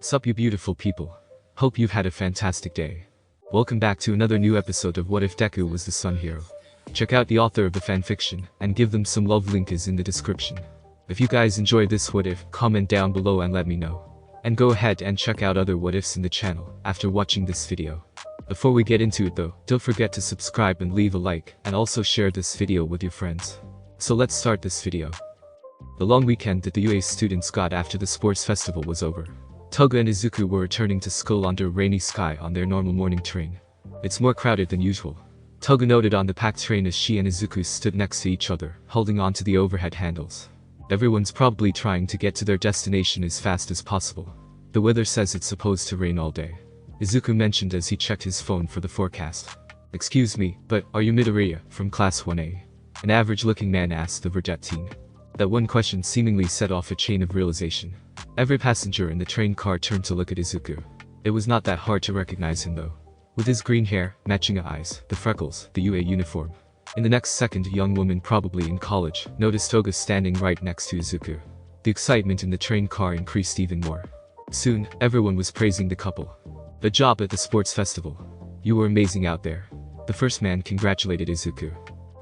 Sup you beautiful people. Hope you've had a fantastic day. Welcome back to another new episode of What If Deku Was the Sun Hero. Check out the author of the fanfiction, and give them some love, link is in the description. If you guys enjoy this what if, comment down below and let me know. And go ahead and check out other what ifs in the channel, after watching this video. Before we get into it though, don't forget to subscribe and leave a like, and also share this video with your friends. So let's start this video. The long weekend that the UA students got after the sports festival was over. Toga and Izuku were returning to school under a rainy sky on their normal morning train. It's more crowded than usual. Toga noted on the packed train as she and Izuku stood next to each other, holding onto the overhead handles. Everyone's probably trying to get to their destination as fast as possible. The weather says it's supposed to rain all day. Izuku mentioned as he checked his phone for the forecast. Excuse me, but are you Midoriya, from class 1A? An average-looking man asked the verdette teen. That one question seemingly set off a chain of realization. Every passenger in the train car turned to look at Izuku. It was not that hard to recognize him though. With his green hair, matching eyes, the freckles, the UA uniform. In the next second, a young woman probably in college noticed Toga standing right next to Izuku. The excitement in the train car increased even more. Soon, everyone was praising the couple. The job at the sports festival. You were amazing out there. The first man congratulated Izuku.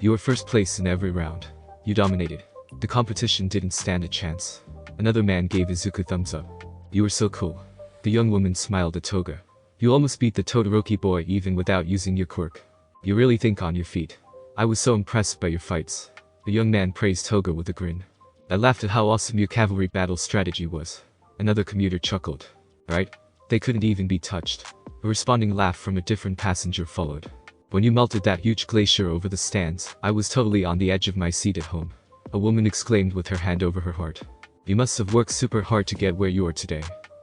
You were first place in every round. You dominated. The competition didn't stand a chance. Another man gave Izuku thumbs up. You were so cool. The young woman smiled at Toga. You almost beat the Todoroki boy even without using your quirk. You really think on your feet. I was so impressed by your fights. The young man praised Toga with a grin. I laughed at how awesome your cavalry battle strategy was. Another commuter chuckled. Right? They couldn't even be touched. A responding laugh from a different passenger followed. When you melted that huge glacier over the stands, I was totally on the edge of my seat at home. A woman exclaimed with her hand over her heart. You must have worked super hard to get where you are today.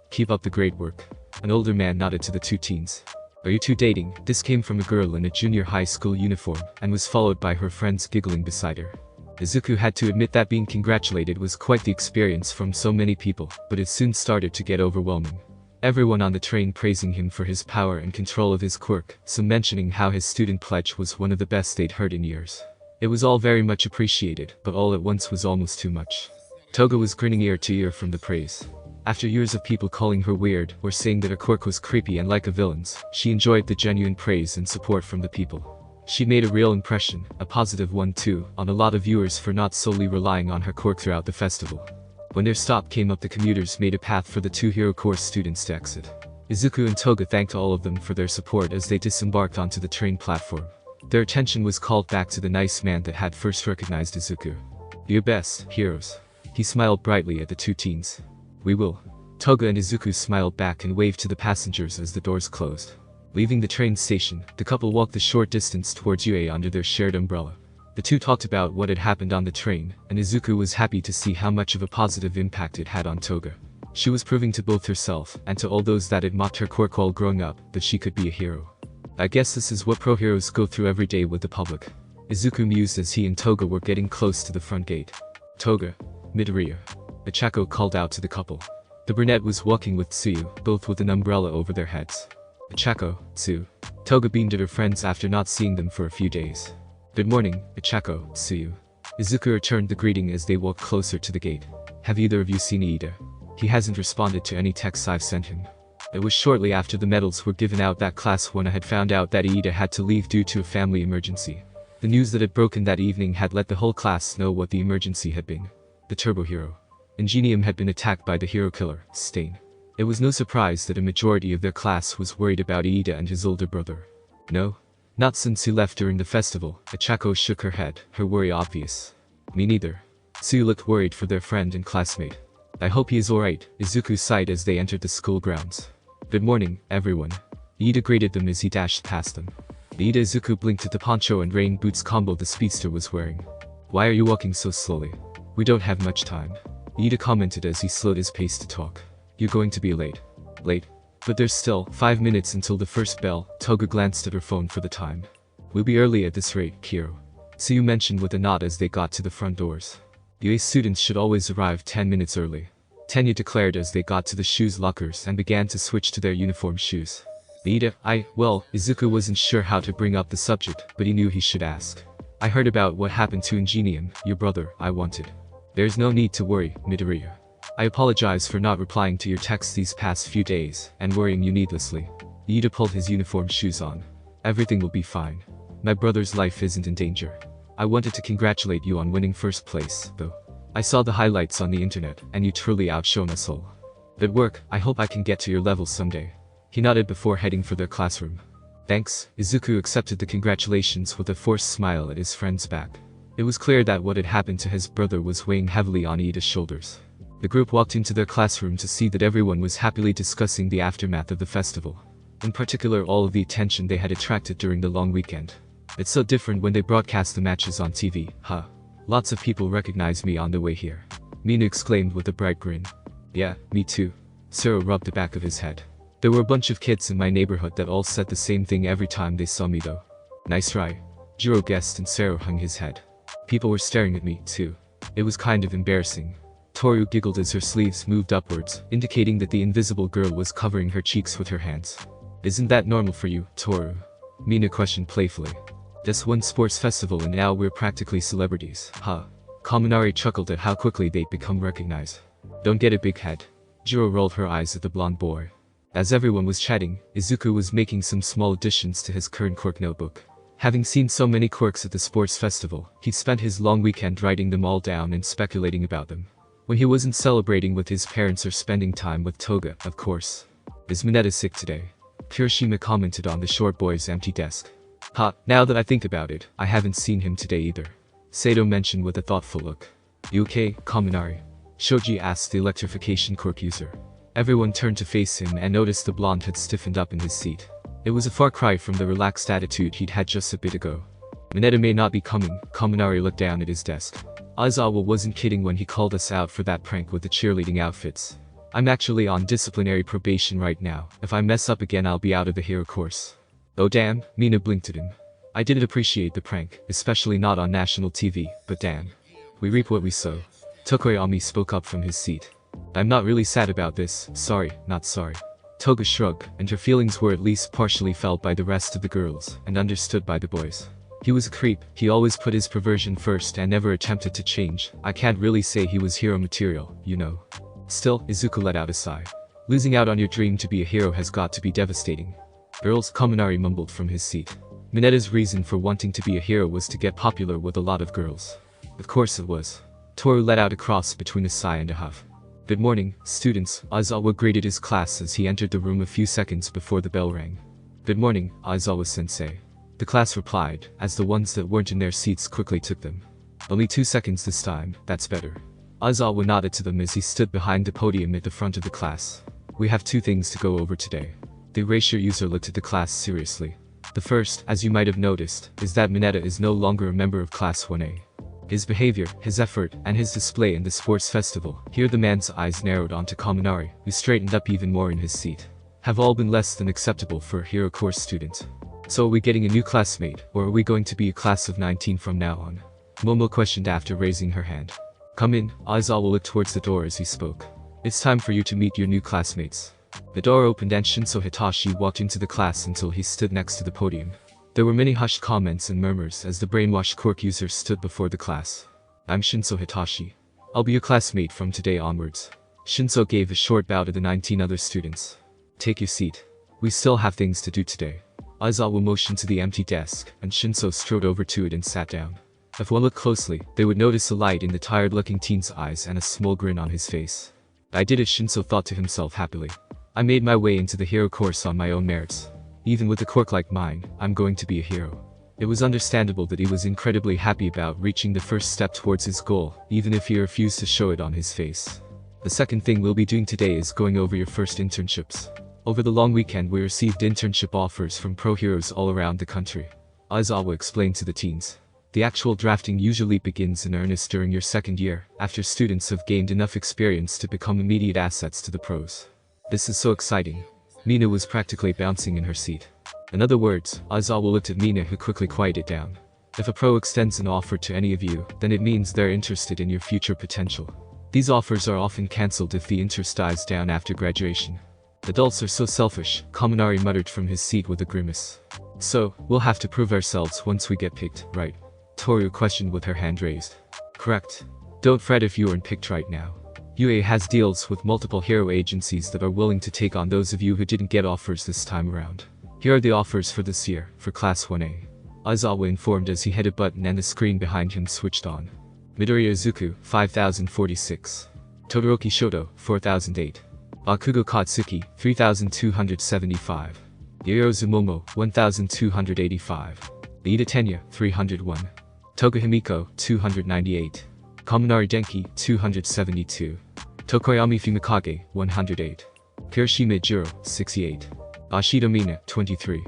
Keep up the great work. An older man nodded to the two teens. Are you two dating? This came from a girl in a junior high school uniform, and was followed by her friends giggling beside her. Izuku had to admit that being congratulated was quite the experience from so many people, but it soon started to get overwhelming. Everyone on the train praising him for his power and control of his quirk, some mentioning how his student pledge was one of the best they'd heard in years. It was all very much appreciated, but all at once was almost too much. Toga was grinning ear to ear from the praise. After years of people calling her weird, or saying that her quirk was creepy and like a villain's, she enjoyed the genuine praise and support from the people. She made a real impression, a positive one too, on a lot of viewers for not solely relying on her quirk throughout the festival. When their stop came up, the commuters made a path for the two hero course students to exit. Izuku and Toga thanked all of them for their support as they disembarked onto the train platform. Their attention was called back to the nice man that had first recognized Izuku. Your best, heroes. He smiled brightly at the two teens. We will. Toga and Izuku smiled back and waved to the passengers as the doors closed. Leaving the train station, the couple walked the short distance towards UA under their shared umbrella. The two talked about what had happened on the train, and Izuku was happy to see how much of a positive impact it had on Toga. She was proving to both herself, and to all those that had mocked her quirk while growing up, that she could be a hero. I guess this is what pro heroes go through every day with the public. Izuku mused as he and Toga were getting close to the front gate. Toga. Midoriya. Ichako called out to the couple. The brunette was walking with Tsuyu, both with an umbrella over their heads. Ichako, Tsu. Toga beamed at her friends after not seeing them for a few days. Good morning, Ichako, Tsuyu. Izuku returned the greeting as they walked closer to the gate. Have either of you seen Iida? He hasn't responded to any texts I've sent him. It was shortly after the medals were given out that class 1 had found out that Iida had to leave due to a family emergency. The news that had broken that evening had let the whole class know what the emergency had been. The Turbo Hero. Ingenium had been attacked by the hero killer, Stain. It was no surprise that a majority of their class was worried about Iida and his older brother. No? Not since he left during the festival. Ichako shook her head, her worry obvious. Me neither. Tsuyu looked worried for their friend and classmate. I hope he is alright, Izuku sighed as they entered the school grounds. Good morning, everyone. Iida greeted them as he dashed past them. Iida Izuku blinked at the poncho and rain boots combo the speedster was wearing. Why are you walking so slowly? We don't have much time. Iida commented as he slowed his pace to talk. You're going to be late. Late? But there's still 5 minutes until the first bell. Toga glanced at her phone for the time. We'll be early at this rate, Kiro. Tsuyu mentioned with a nod as they got to the front doors. UA students should always arrive 10 minutes early. Tenya declared as they got to the shoes lockers and began to switch to their uniform shoes. Iida, well, Izuku wasn't sure how to bring up the subject, but he knew he should ask. I heard about what happened to Ingenium, your brother. I wanted. There's no need to worry, Midoriya. I apologize for not replying to your texts these past few days, and worrying you needlessly. Ida pulled his uniform shoes on. Everything will be fine. My brother's life isn't in danger. I wanted to congratulate you on winning first place, though. I saw the highlights on the internet, and you truly outshone us all. At work, I hope I can get to your level someday. He nodded before heading for their classroom. Thanks. Izuku accepted the congratulations with a forced smile at his friend's back. It was clear that what had happened to his brother was weighing heavily on Ida's shoulders. The group walked into their classroom to see that everyone was happily discussing the aftermath of the festival. In particular, all of the attention they had attracted during the long weekend. It's so different when they broadcast the matches on TV, huh? Lots of people recognize me on the way here. Mina exclaimed with a bright grin. Yeah, me too. Sero rubbed the back of his head. There were a bunch of kids in my neighborhood that all said the same thing every time they saw me though. Nice try. Jiro guessed and Sero hung his head. People were staring at me too. It was kind of embarrassing. Toru giggled as her sleeves moved upwards, indicating that the invisible girl was covering her cheeks with her hands. Isn't that normal for you, Toru? Mina questioned playfully. Just one sports festival and now we're practically celebrities, huh? Kaminari chuckled at how quickly they'd become recognized. Don't get a big head. Jiro rolled her eyes at the blonde boy. As everyone was chatting, Izuku was making some small additions to his current Quirk notebook. Having seen so many Quirks at the sports festival, he'd spent his long weekend writing them all down and speculating about them. When he wasn't celebrating with his parents or spending time with Toga, of course. Is Mineta sick today? Kirishima commented on the short boy's empty desk. Ha, now that I think about it, I haven't seen him today either. Sato mentioned with a thoughtful look. You okay, Kaminari? Shoji asked the electrification Quirk user. Everyone turned to face him and noticed the blonde had stiffened up in his seat. It was a far cry from the relaxed attitude he'd had just a bit ago. Mineta may not be coming, Kaminari looked down at his desk. Aizawa wasn't kidding when he called us out for that prank with the cheerleading outfits. I'm actually on disciplinary probation right now. If I mess up again I'll be out of the hero course. Oh damn, Mina blinked at him. I didn't appreciate the prank, especially not on national TV, but damn. We reap what we sow. Tokoyami spoke up from his seat. I'm not really sad about this, sorry, not sorry. Toga shrugged, and her feelings were at least partially felt by the rest of the girls, and understood by the boys. He was a creep, he always put his perversion first and never attempted to change. I can't really say he was hero material, you know. Still, Izuku let out a sigh. Losing out on your dream to be a hero has got to be devastating. Girls, Kaminari mumbled from his seat. Mineta's reason for wanting to be a hero was to get popular with a lot of girls. Of course it was. Toru let out a cross between a sigh and a huff. Good morning, students, Aizawa greeted his class as he entered the room a few seconds before the bell rang. Good morning, Aizawa-sensei. The class replied, as the ones that weren't in their seats quickly took them. Only 2 seconds this time, that's better. Aizawa nodded to them as he stood behind the podium at the front of the class. We have 2 things to go over today. The erasure user looked at the class seriously. The first, as you might have noticed, is that Mineta is no longer a member of Class 1A. His behavior, his effort, and his display in the sports festival, here the man's eyes narrowed onto Kaminari, who straightened up even more in his seat, have all been less than acceptable for a hero course student. So are we getting a new classmate, or are we going to be a class of 19 from now on? Momo questioned after raising her hand. Come in, Aizawa looked towards the door as he spoke. It's time for you to meet your new classmates. The door opened and Shinso Hitachi walked into the class until he stood next to the podium. There were many hushed comments and murmurs as the brainwashed Quirk user stood before the class. I'm Shinso Hitachi. I'll be your classmate from today onwards. Shinso gave a short bow to the 19 other students. Take your seat. We still have things to do today. Aizawa motioned to the empty desk, and Shinso strode over to it and sat down. If one looked closely, they would notice a light in the tired-looking teen's eyes and a small grin on his face. I did it, Shinso thought to himself happily. I made my way into the hero course on my own merits. Even with a quirk like mine, I'm going to be a hero. It was understandable that he was incredibly happy about reaching the first step towards his goal, even if he refused to show it on his face. The second thing we'll be doing today is going over your first internships. Over the long weekend we received internship offers from pro heroes all around the country. Aizawa explained to the teens. The actual drafting usually begins in earnest during your second year, after students have gained enough experience to become immediate assets to the pros. This is so exciting. Mina was practically bouncing in her seat. In other words, Aizawa looked at Mina, who quickly quieted down. If a pro extends an offer to any of you, then it means they're interested in your future potential. These offers are often cancelled if the interest dies down after graduation. Adults are so selfish, Kaminari muttered from his seat with a grimace. So, we'll have to prove ourselves once we get picked, right? Toru questioned with her hand raised. Correct. Don't fret if you aren't picked right now. UA has deals with multiple hero agencies that are willing to take on those of you who didn't get offers this time around. Here are the offers for this year, for Class 1A. Aizawa informed as he hit a button and the screen behind him switched on. Midoriya Izuku, 5046. Todoroki Shoto, 4008. Bakugo Katsuki, 3275. Yorozu Momo, 1285. Ida Tenya, 301. Toga Himiko, 298. Kaminari Denki, 272. Tokoyami Fumikage, 108. Kirishima Jiro, 68. Ashido Mina, 23.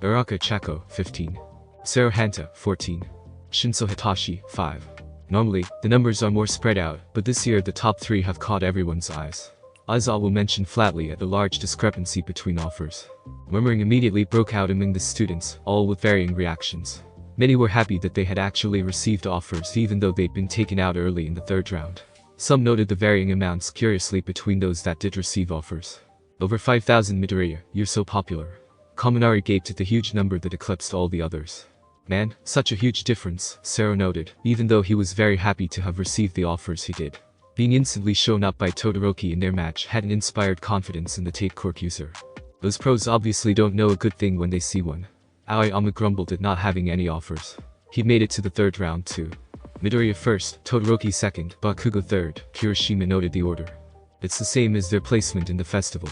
Uraka Chako, 15. Sero Hanta, 14. Shinso Hitachi, 5. Normally, the numbers are more spread out, but this year the top 3 have caught everyone's eyes. Aizawa mentioned flatly at the large discrepancy between offers. Murmuring immediately broke out among the students, all with varying reactions. Many were happy that they had actually received offers even though they'd been taken out early in the 3rd round. Some noted the varying amounts curiously between those that did receive offers. Over 5,000 Midoriya, you're so popular. Kaminari gaped at the huge number that eclipsed all the others. Man, such a huge difference, Sero noted, even though he was very happy to have received the offers he did. Being instantly shown up by Todoroki in their match hadn't inspired confidence in the Quirk user. Those pros obviously don't know a good thing when they see one. Aoyama grumbled at not having any offers. He'd made it to the 3rd round too. Midoriya 1st, Todoroki 2nd, Bakugo 3rd, Kirishima noted the order. It's the same as their placement in the festival.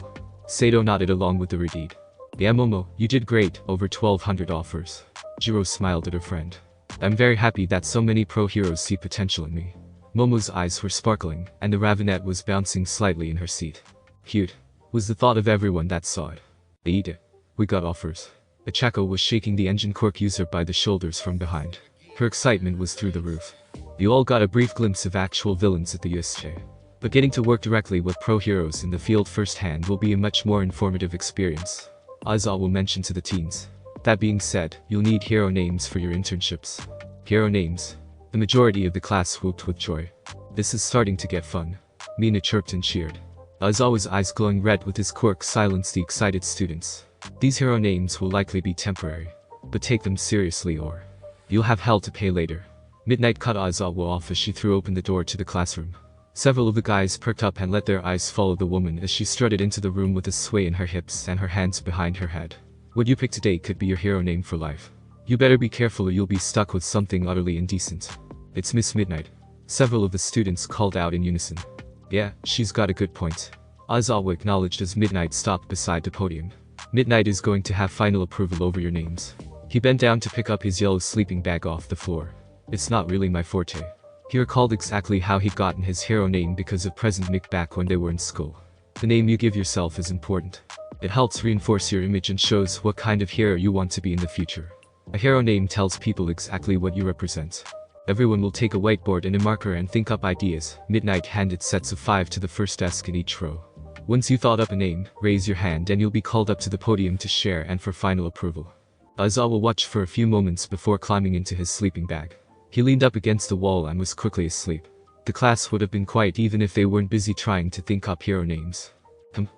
Sato nodded along with the redeed. Yeah Momo, you did great, over 1200 offers. Jiro smiled at her friend. I'm very happy that so many pro heroes see potential in me. Momo's eyes were sparkling, and the Ravinette was bouncing slightly in her seat. Cute, was the thought of everyone that saw it. Ida, we got offers. Ichako was shaking the engine Quirk user by the shoulders from behind. Her excitement was through the roof. You all got a brief glimpse of actual villains at the USJ. But getting to work directly with pro heroes in the field firsthand will be a much more informative experience. Aizawa mentioned to the teens. That being said, you'll need hero names for your internships. Hero names. The majority of the class whooped with joy. This is starting to get fun. Mina chirped and cheered. Aizawa's eyes glowing red with his quirk silenced the excited students. These hero names will likely be temporary. But take them seriously or you'll have hell to pay later. Midnight cut Aizawa off as she threw open the door to the classroom. Several of the guys perked up and let their eyes follow the woman as she strutted into the room with a sway in her hips and her hands behind her head. What you pick today could be your hero name for life. You better be careful or you'll be stuck with something utterly indecent. It's Miss Midnight. Several of the students called out in unison. Yeah, she's got a good point. Aizawa acknowledged as Midnight stopped beside the podium. Midnight is going to have final approval over your names. He bent down to pick up his yellow sleeping bag off the floor. It's not really my forte. He recalled exactly how he'd gotten his hero name because of President Mick back when they were in school. The name you give yourself is important. It helps reinforce your image and shows what kind of hero you want to be in the future. A hero name tells people exactly what you represent. Everyone will take a whiteboard and a marker and think up ideas. Midnight handed sets of 5 to the first desk in each row. Once you thought up a name, raise your hand and you'll be called up to the podium to share and for final approval. Aizawa watched for a few moments before climbing into his sleeping bag. He leaned up against the wall and was quickly asleep. The class would have been quiet even if they weren't busy trying to think up hero names.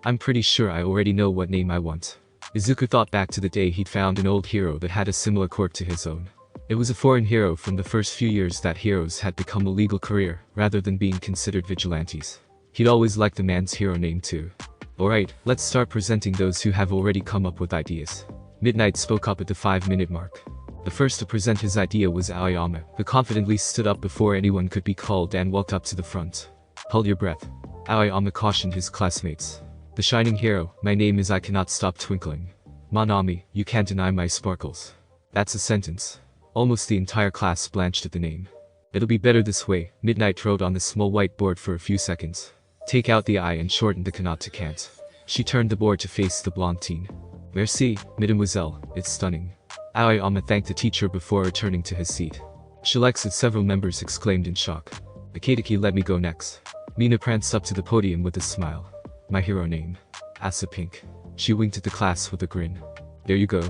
I'm pretty sure I already know what name I want. Izuku thought back to the day he'd found an old hero that had a similar quirk to his own. It was a foreign hero from the first few years that heroes had become a legal career, rather than being considered vigilantes. He'd always liked the man's hero name too. Alright, let's start presenting those who have already come up with ideas. Midnight spoke up at the 5-minute mark. The first to present his idea was Aoyama, who confidently stood up before anyone could be called and walked up to the front. Hold your breath. Aoyama cautioned his classmates. The shining hero, my name is I cannot stop twinkling. Manami, you can't deny my sparkles. That's a sentence. Almost the entire class blanched at the name. It'll be better this way, Midnight wrote on the small whiteboard for a few seconds. Take out the I and shorten the cannot to can't. She turned the board to face the blonde teen. Merci, mademoiselle, it's stunning. Aoyama thanked the teacher before returning to his seat. Shilexit, several members exclaimed in shock. Akateki, let me go next. Mina pranced up to the podium with a smile. My hero name. Asa Pink. She winked at the class with a grin. There you go.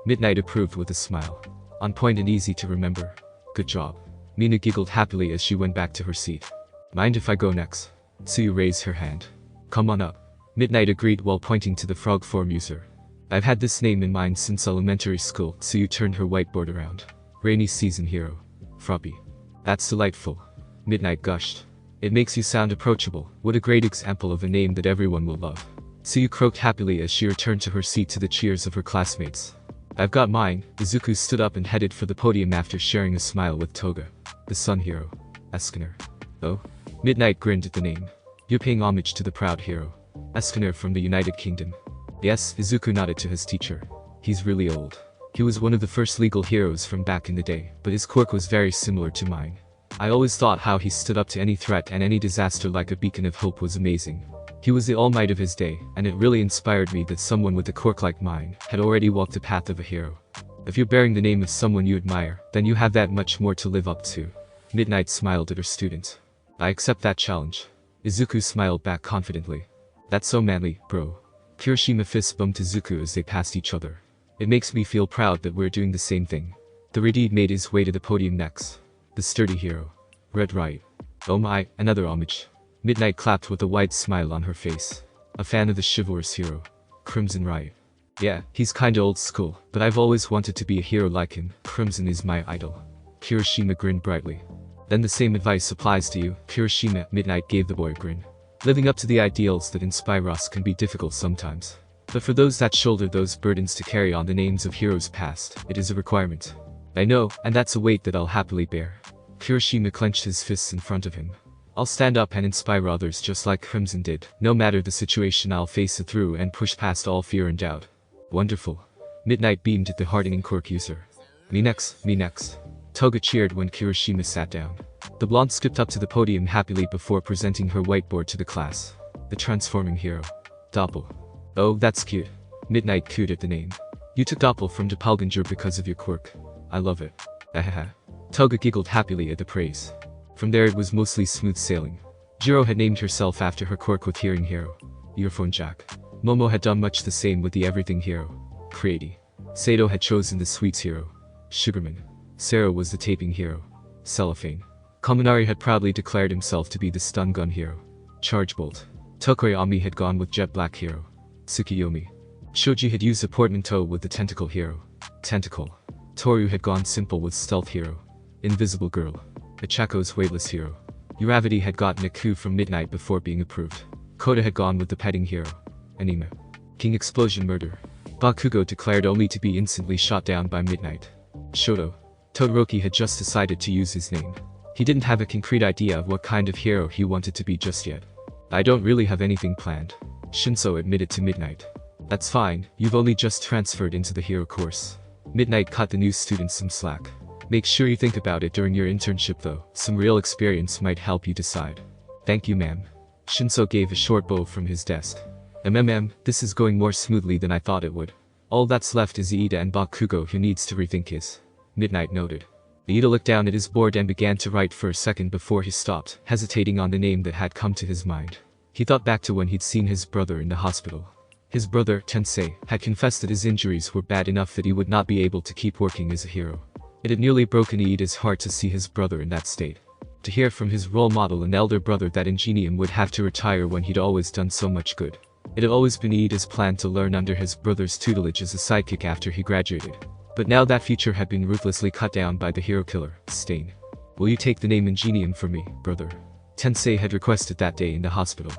Midnight approved with a smile. On point and easy to remember. Good job. Mina giggled happily as she went back to her seat. Mind if I go next? Tsuyu raised her hand. Come on up. Midnight agreed while pointing to the frog form user. I've had this name in mind since elementary school. Tsuyu turned her whiteboard around. Rainy season hero. Froppy. That's delightful. Midnight gushed. It makes you sound approachable. What a great example of a name that everyone will love. Suyu croaked happily as she returned to her seat to the cheers of her classmates. I've got mine. Izuku stood up and headed for the podium after sharing a smile with Toga. The sun hero. Escanor. Oh? Midnight grinned at the name. You're paying homage to the proud hero. Escanor from the United Kingdom. Yes, Izuku nodded to his teacher. He's really old. He was one of the first legal heroes from back in the day, but his quirk was very similar to mine. I always thought how he stood up to any threat and any disaster like a beacon of hope was amazing. He was the all might of his day, and it really inspired me that someone with a quirk like mine had already walked the path of a hero. If you're bearing the name of someone you admire, then you have that much more to live up to. Midnight smiled at her student. I accept that challenge. Izuku smiled back confidently. That's so manly, bro. Kirishima fist bumped Izuku as they passed each other. It makes me feel proud that we're doing the same thing. The Redeed made his way to the podium next. The sturdy hero. Red right. Oh my, another homage. Midnight clapped with a wide smile on her face. A fan of the chivalrous hero. Crimson right. Yeah, he's kinda old school, but I've always wanted to be a hero like him. Crimson is my idol. Kirishima grinned brightly. Then the same advice applies to you, Kirishima. Midnight gave the boy a grin. Living up to the ideals that inspire us can be difficult sometimes. But for those that shoulder those burdens to carry on the names of heroes past, it is a requirement. I know, and that's a weight that I'll happily bear. Kirishima clenched his fists in front of him. I'll stand up and inspire others just like Crimson did. No matter the situation, I'll face it through and push past all fear and doubt. Wonderful. Midnight beamed at the hardening quirk user. Me next, me next. Toga cheered when Kirishima sat down. The blonde skipped up to the podium happily before presenting her whiteboard to the class. The transforming hero. Doppel. Oh, that's cute. Midnight cooed at the name. You took Doppel from Doppelganger because of your quirk. I love it. Ahaha. Toga giggled happily at the praise. From there it was mostly smooth sailing. Jiro had named herself after her quirk with Hearing Hero. Earphone Jack. Momo had done much the same with the Everything Hero. Creati. Sato had chosen the Sweets Hero. Sugarman. Sero was the Taping Hero. Cellophane. Kaminari had proudly declared himself to be the Stun Gun Hero. Charge Bolt. Tokoyami had gone with Jet Black Hero. Tsukiyomi. Shoji had used a portmanteau with the Tentacle Hero. Tentacle. Toru had gone simple with Stealth Hero. Invisible Girl. Ichako's Weightless Hero. Uravity had gotten a coup from Midnight before being approved. Koda had gone with the Petting Hero. Anima. King Explosion Murder. Bakugo declared only to be instantly shot down by Midnight. Shoto. Todoroki had just decided to use his name. He didn't have a concrete idea of what kind of hero he wanted to be just yet. I don't really have anything planned. Shinso admitted to Midnight. That's fine, you've only just transferred into the hero course. Midnight cut the new students some slack. Make sure you think about it during your internship though, some real experience might help you decide. Thank you ma'am. Shinso gave a short bow from his desk. This is going more smoothly than I thought it would. All that's left is Iida and Bakugo who needs to rethink his. Midnight noted. Iida looked down at his board and began to write for a second before he stopped, hesitating on the name that had come to his mind. He thought back to when he'd seen his brother in the hospital. His brother, Tensei, had confessed that his injuries were bad enough that he would not be able to keep working as a hero. It had nearly broken Iida's heart to see his brother in that state. To hear from his role model and elder brother that Ingenium would have to retire when he'd always done so much good. It had always been Iida's plan to learn under his brother's tutelage as a sidekick after he graduated. But now that future had been ruthlessly cut down by the hero killer, Stain. Will you take the name Ingenium for me, brother? Tensei had requested that day in the hospital.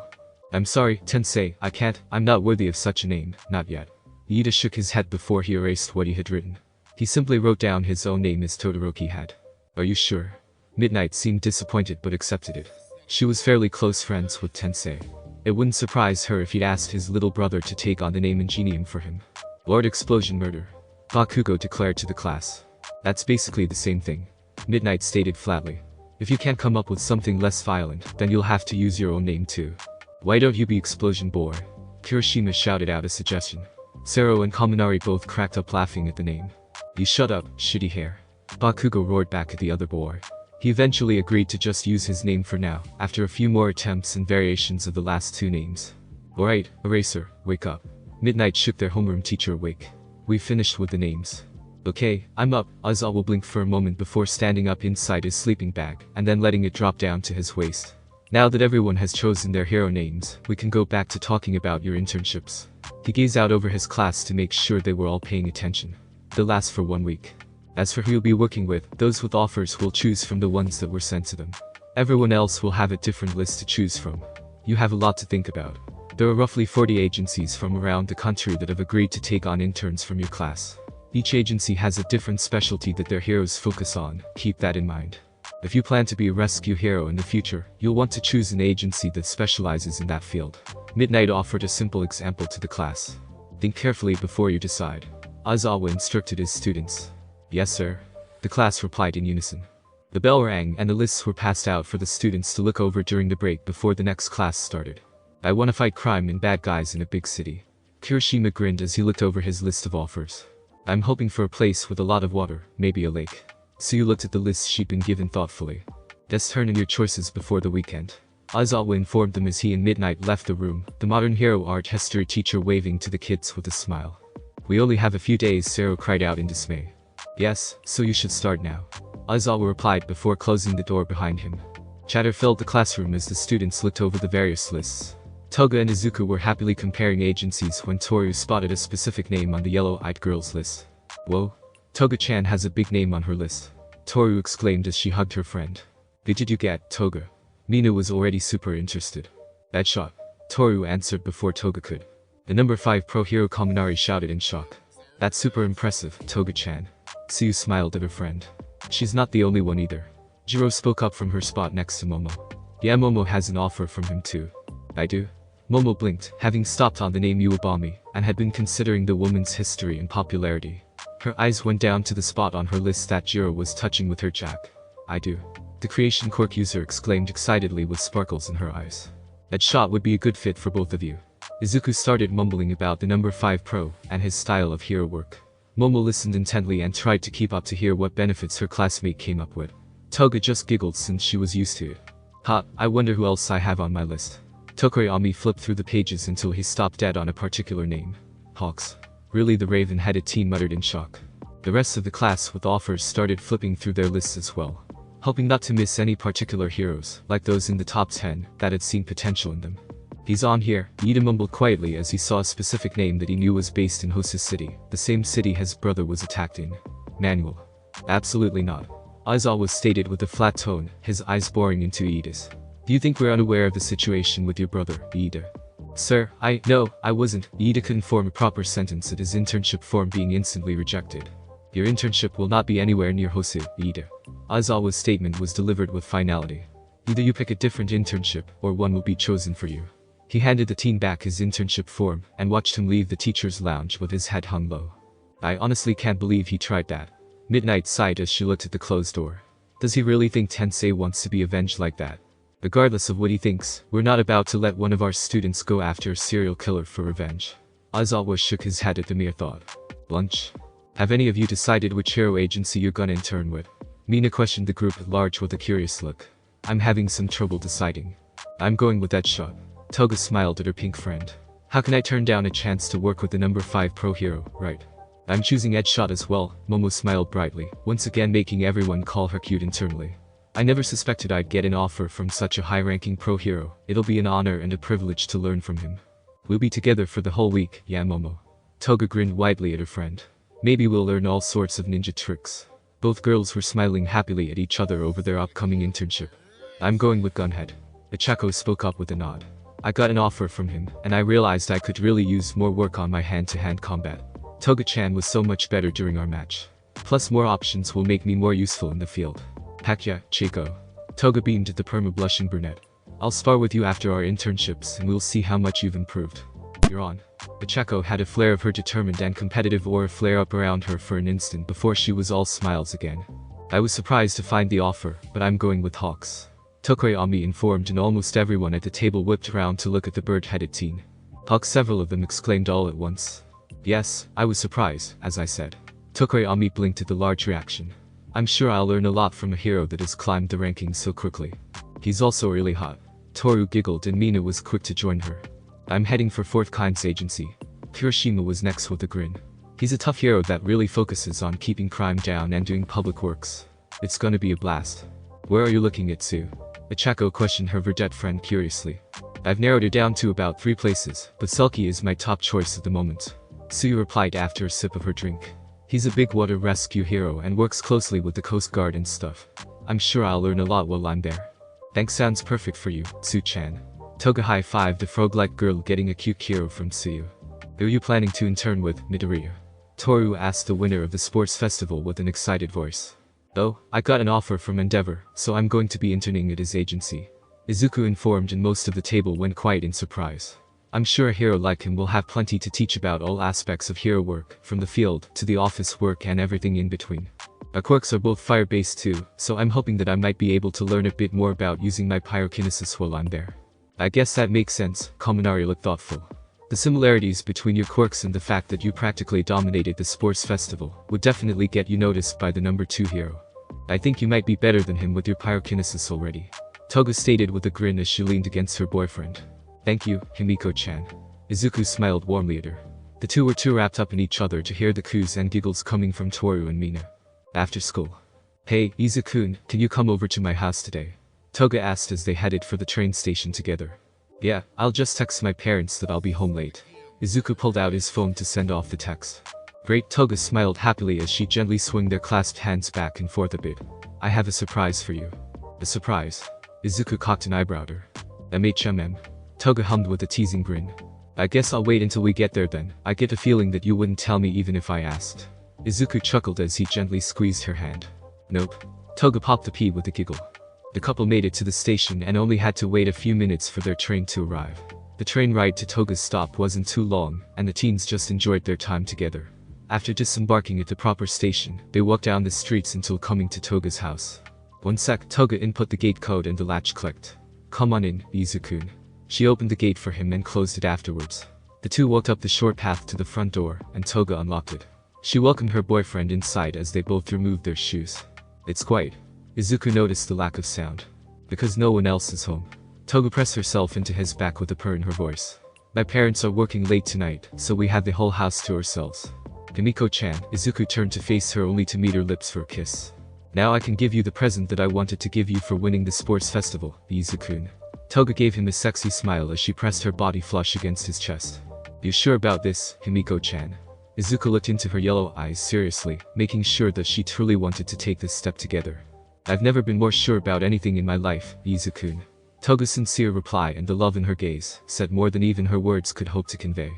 I'm sorry, Tensei, I can't, I'm not worthy of such a name, not yet. Iida shook his head before he erased what he had written. He simply wrote down his own name as Todoroki had. Are you sure? Midnight seemed disappointed but accepted it. She was fairly close friends with Tensei. It wouldn't surprise her if he'd asked his little brother to take on the name Ingenium for him. Lord Explosion Murder. Bakugo declared to the class. That's basically the same thing. Midnight stated flatly. If you can't come up with something less violent, then you'll have to use your own name too. Why don't you be Explosion Boy? Kirishima shouted out a suggestion. Sero and Kaminari both cracked up laughing at the name. You shut up, shitty hair. Bakugo roared back at the other boy. He eventually agreed to just use his name for now, after a few more attempts and variations of the last two names. Alright, Eraser, wake up. Midnight shook their homeroom teacher awake. We finished with the names. Okay, I'm up. Azal will blink for a moment before standing up inside his sleeping bag, and then letting it drop down to his waist. Now that everyone has chosen their hero names, we can go back to talking about your internships. He gazed out over his class to make sure they were all paying attention. They'll last for 1 week. As for who you'll be working with, those with offers will choose from the ones that were sent to them. Everyone else will have a different list to choose from. You have a lot to think about. There are roughly 40 agencies from around the country that have agreed to take on interns from your class. Each agency has a different specialty that their heroes focus on, keep that in mind. If you plan to be a rescue hero in the future, you'll want to choose an agency that specializes in that field. Midnight offered a simple example to the class. Think carefully before you decide. Aizawa instructed his students. Yes, sir. The class replied in unison. The bell rang and the lists were passed out for the students to look over during the break before the next class started. I want to fight crime and bad guys in a big city. Kirishima grinned as he looked over his list of offers. I'm hoping for a place with a lot of water, maybe a lake. Suyu looked at the list she'd been given thoughtfully. Let's turn in your choices before the weekend. Aizawa informed them as he and Midnight left the room, the modern hero art history teacher waving to the kids with a smile. We only have a few days, Sero cried out in dismay. Yes, so you should start now. Aizawa replied before closing the door behind him. Chatter filled the classroom as the students looked over the various lists. Toga and Izuku were happily comparing agencies when Toru spotted a specific name on the yellow-eyed girl's list. Whoa. Toga-chan has a big name on her list. Toru exclaimed as she hugged her friend. Did you get, Toga? Mina was already super interested. That shot. Toru answered before Toga could. The number 5 pro hero Kaminari shouted in shock. That's super impressive, Toga-chan. Suyu smiled at her friend. She's not the only one either. Jiro spoke up from her spot next to Momo. Yeah, Momo has an offer from him too. I do? Momo blinked, having stopped on the name Iwabami, and had been considering the woman's history and popularity. Her eyes went down to the spot on her list that Jiro was touching with her jack. I do. The creation Quirk user exclaimed excitedly with sparkles in her eyes. That shot would be a good fit for both of you. Izuku started mumbling about the number 5 pro and his style of hero work. Momo listened intently and tried to keep up to hear what benefits her classmate came up with. Toga just giggled since she was used to it. Ha, I wonder who else I have on my list. Tokoyami flipped through the pages until he stopped dead on a particular name. Hawks. Really, the raven-headed teen muttered in shock. The rest of the class with offers started flipping through their lists as well, hoping not to miss any particular heroes, like those in the top 10, that had seen potential in them. He's on here, Ida mumbled quietly as he saw a specific name that he knew was based in Hosa City, the same city his brother was attacked in. Manuel. Absolutely not. Aizawa stated with a flat tone, his eyes boring into Ida's. Do you think we're unaware of the situation with your brother, Ida? Sir, no, I wasn't. Ida couldn't form a proper sentence at his internship form being instantly rejected. Your internship will not be anywhere near Hosu, Ida. Aizawa's statement was delivered with finality. Either you pick a different internship, or one will be chosen for you. He handed the teen back his internship form, and watched him leave the teacher's lounge with his head hung low. I honestly can't believe he tried that. Midnight sighed as she looked at the closed door. Does he really think Tensei wants to be avenged like that? Regardless of what he thinks, we're not about to let one of our students go after a serial killer for revenge. Aizawa shook his head at the mere thought. Lunch? Have any of you decided which hero agency you're gonna intern with? Mina questioned the group at large with a curious look. I'm having some trouble deciding. I'm going with that shot. Toga smiled at her pink friend. How can I turn down a chance to work with the number 5 pro hero, right? I'm choosing Edshot as well, Momo smiled brightly, once again making everyone call her cute internally. I never suspected I'd get an offer from such a high-ranking pro hero. It'll be an honor and a privilege to learn from him. We'll be together for the whole week, yeah Momo. Toga grinned widely at her friend. Maybe we'll learn all sorts of ninja tricks. Both girls were smiling happily at each other over their upcoming internship. I'm going with Gunhead. Ichako spoke up with a nod. I got an offer from him, and I realized I could really use more work on my hand-to-hand combat. Toga-chan was so much better during our match. Plus more options will make me more useful in the field. Heck yeah, Chico. Toga beamed at the perma-blushing brunette. I'll spar with you after our internships and we'll see how much you've improved. You're on. Ichako had a flare of her determined and competitive aura flare up around her for an instant before she was all smiles again. I was surprised to find the offer, but I'm going with Hawks. Tokoyami informed and almost everyone at the table whipped around to look at the bird-headed teen. Hawks, several of them exclaimed all at once. Yes, I was surprised, as I said. Tokoyami blinked at the large reaction. I'm sure I'll learn a lot from a hero that has climbed the rankings so quickly. He's also really hot. Toru giggled and Mina was quick to join her. I'm heading for 4th Kind's agency. Kirishima was next with a grin. He's a tough hero that really focuses on keeping crime down and doing public works. It's gonna be a blast. Where are you looking at, Sue? Ichako questioned her verdette friend curiously. I've narrowed it down to about 3 places, but Selkie is my top choice at the moment. Sue replied after a sip of her drink. He's a big water rescue hero and works closely with the Coast Guard and stuff. I'm sure I'll learn a lot while I'm there. Thanks, sounds perfect for you, Tsu-chan. Toga high-fived the frog-like girl getting a cute hero from Tsuyu. Who are you planning to intern with, Midoriya? Toru asked the winner of the sports festival with an excited voice. Oh, I got an offer from Endeavor, so I'm going to be interning at his agency. Izuku informed, and most of the table went quiet in surprise. I'm sure a hero like him will have plenty to teach about all aspects of hero work, from the field to the office work and everything in between. Our quirks are both fire-based too, so I'm hoping that I might be able to learn a bit more about using my pyrokinesis while I'm there. I guess that makes sense, Kairomaru looked thoughtful. The similarities between your quirks and the fact that you practically dominated the sports festival would definitely get you noticed by the number 2 hero. I think you might be better than him with your pyrokinesis already. Toga stated with a grin as she leaned against her boyfriend. Thank you, Himiko-chan. Izuku smiled warmly at her. The two were too wrapped up in each other to hear the coos and giggles coming from Toru and Mina. After school. Hey, Izuku, can you come over to my house today? Toga asked as they headed for the train station together. Yeah, I'll just text my parents that I'll be home late. Izuku pulled out his phone to send off the text. Great, Toga smiled happily as she gently swung their clasped hands back and forth a bit. I have a surprise for you. A surprise? Izuku cocked an eyebrow at her. MHMM. Toga hummed with a teasing grin. I guess I'll wait until we get there then. I get a feeling that you wouldn't tell me even if I asked. Izuku chuckled as he gently squeezed her hand. Nope. Toga popped the pea with a giggle. The couple made it to the station and only had to wait a few minutes for their train to arrive. The train ride to Toga's stop wasn't too long, and the teens just enjoyed their time together. After disembarking at the proper station, they walked down the streets until coming to Toga's house. One sec, Toga input the gate code and the latch clicked. Come on in, Izuku. She opened the gate for him and closed it afterwards. The two walked up the short path to the front door, and Toga unlocked it. She welcomed her boyfriend inside as they both removed their shoes. It's quiet. Izuku noticed the lack of sound. Because no one else is home. Toga pressed herself into his back with a purr in her voice. My parents are working late tonight, so we have the whole house to ourselves. Himiko-chan. Izuku turned to face her only to meet her lips for a kiss. Now I can give you the present that I wanted to give you for winning the sports festival, Izuku. Toga gave him a sexy smile as she pressed her body flush against his chest. You sure about this, Himiko-chan? Izuku looked into her yellow eyes seriously, making sure that she truly wanted to take this step together. I've never been more sure about anything in my life, Izuku. Toga's sincere reply and the love in her gaze said more than even her words could hope to convey.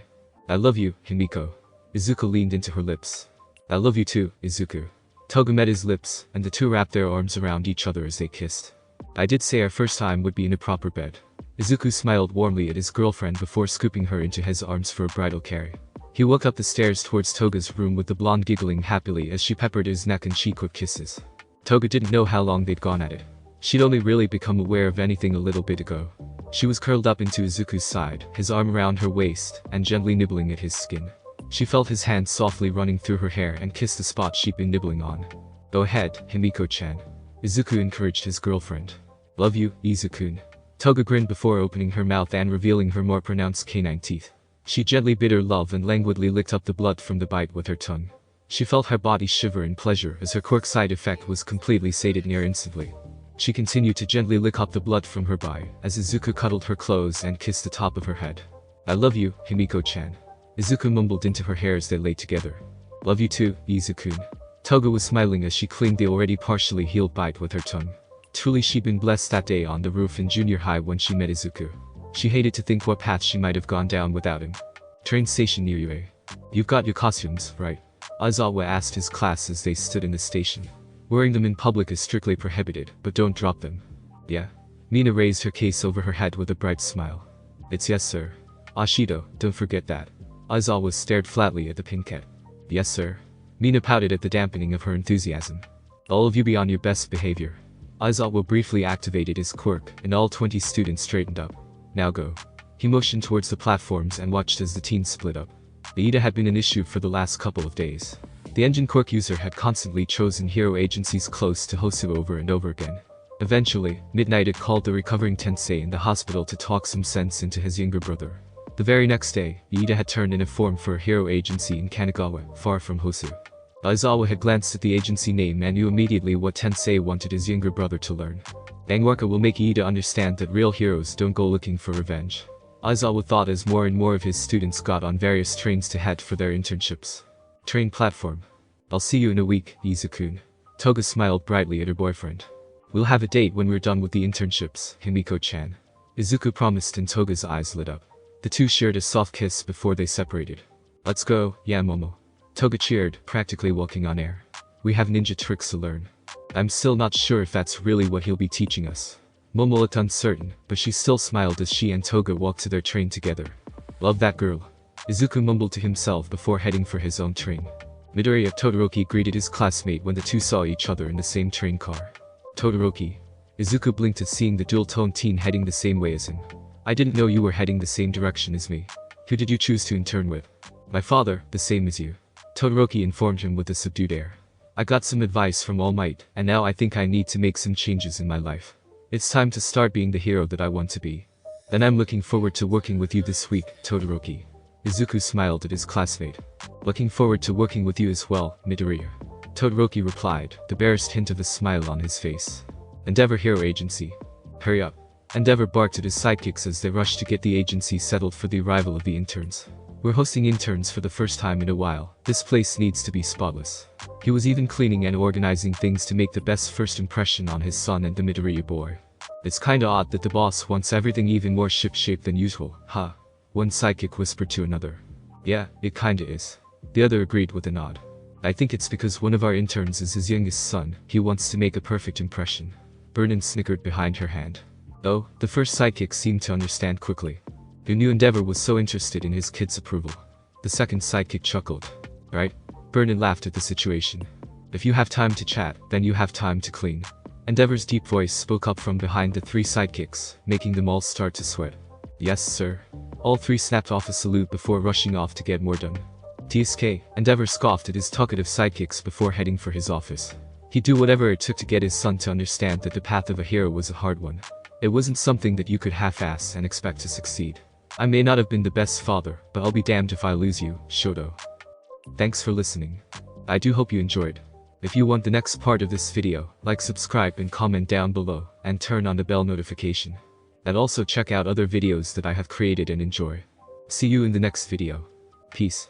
I love you, Himiko. Izuku leaned into her lips. I love you too, Izuku. Toga met his lips, and the two wrapped their arms around each other as they kissed. I did say our first time would be in a proper bed. Izuku smiled warmly at his girlfriend before scooping her into his arms for a bridal carry. He walked up the stairs towards Toga's room with the blonde giggling happily as she peppered his neck and cheek with kisses. Toga didn't know how long they'd gone at it. She'd only really become aware of anything a little bit ago. She was curled up into Izuku's side, his arm around her waist, and gently nibbling at his skin. She felt his hand softly running through her hair and kissed the spot she'd been nibbling on. Go ahead, Himiko-chan. Izuku encouraged his girlfriend. Love you, Izuku. Toga grinned before opening her mouth and revealing her more pronounced canine teeth. She gently bit her love and languidly licked up the blood from the bite with her tongue. She felt her body shiver in pleasure as her quirk side effect was completely sated near instantly. She continued to gently lick up the blood from her bite as Izuku cuddled her close and kissed the top of her head. I love you, Himiko-chan. Izuku mumbled into her hair as they lay together. Love you too, Izuku. Toga was smiling as she cleaned the already partially healed bite with her tongue. Truly she'd been blessed that day on the roof in junior high when she met Izuku. She hated to think what path she might have gone down without him. Train station near you, eh? You've got your costumes, right? Aizawa asked his class as they stood in the station. Wearing them in public is strictly prohibited, but don't drop them. Yeah? Mina raised her case over her head with a bright smile. It's yes, sir. Ashido, don't forget that. Aizawa stared flatly at the pinkette. Yes, sir. Mina pouted at the dampening of her enthusiasm. All of you be on your best behavior. Aizawa briefly activated his quirk, and all 20 students straightened up. Now go. He motioned towards the platforms and watched as the teens split up. The Ida had been an issue for the last couple of days. The engine quirk user had constantly chosen hero agencies close to Hosu over and over again. Eventually, Midnight had called the recovering Tensei in the hospital to talk some sense into his younger brother. The very next day, Ida had turned in a form for a hero agency in Kanagawa, far from Hosu. Aizawa had glanced at the agency name and knew immediately what Tensei wanted his younger brother to learn. Angwarka will make Ida understand that real heroes don't go looking for revenge. Aizawa thought as more and more of his students got on various trains to head for their internships. Train platform. I'll see you in a week, Izuku. Toga smiled brightly at her boyfriend. We'll have a date when we're done with the internships, Himiko-chan. Izuku promised and Toga's eyes lit up. The two shared a soft kiss before they separated. Let's go, yeah Momo. Toga cheered, practically walking on air. We have ninja tricks to learn. I'm still not sure if that's really what he'll be teaching us. Momo looked uncertain, but she still smiled as she and Toga walked to their train together. Love that girl. Izuku mumbled to himself before heading for his own train. Midoriya Todoroki greeted his classmate when the two saw each other in the same train car. Todoroki. Izuku blinked at seeing the dual-toned teen heading the same way as him. I didn't know you were heading the same direction as me. Who did you choose to intern with? My father, the same as you. Todoroki informed him with a subdued air. I got some advice from All Might, and now I think I need to make some changes in my life. It's time to start being the hero that I want to be. Then I'm looking forward to working with you this week, Todoroki. Izuku smiled at his classmate. Looking forward to working with you as well, Midoriya. Todoroki replied, the barest hint of a smile on his face. Endeavor Hero Agency. Hurry up. Endeavor barked at his sidekicks as they rushed to get the agency settled for the arrival of the interns. We're hosting interns for the first time in a while. This place needs to be spotless. He was even cleaning and organizing things to make the best first impression on his son and the Midoriya boy. It's kinda odd that the boss wants everything even more ship-shape than usual, huh? One sidekick whispered to another. Yeah, it kinda is. The other agreed with a nod. I think it's because one of our interns is his youngest son. He wants to make a perfect impression. Vernon snickered behind her hand. Oh, the first sidekick seemed to understand quickly. Who knew Endeavor was so interested in his kid's approval? The second sidekick chuckled. Right? Vernon laughed at the situation. If you have time to chat, then you have time to clean. Endeavor's deep voice spoke up from behind the three sidekicks, making them all start to sweat. Yes, sir. All three snapped off a salute before rushing off to get more done. TSK, Endeavor scoffed at his talkative sidekicks before heading for his office. He'd do whatever it took to get his son to understand that the path of a hero was a hard one. It wasn't something that you could half-ass and expect to succeed. I may not have been the best father, but I'll be damned if I lose you, Shoto. Thanks for listening. I do hope you enjoyed. If you want the next part of this video, like, subscribe and comment down below, and turn on the bell notification. And also check out other videos that I have created and enjoy. See you in the next video. Peace.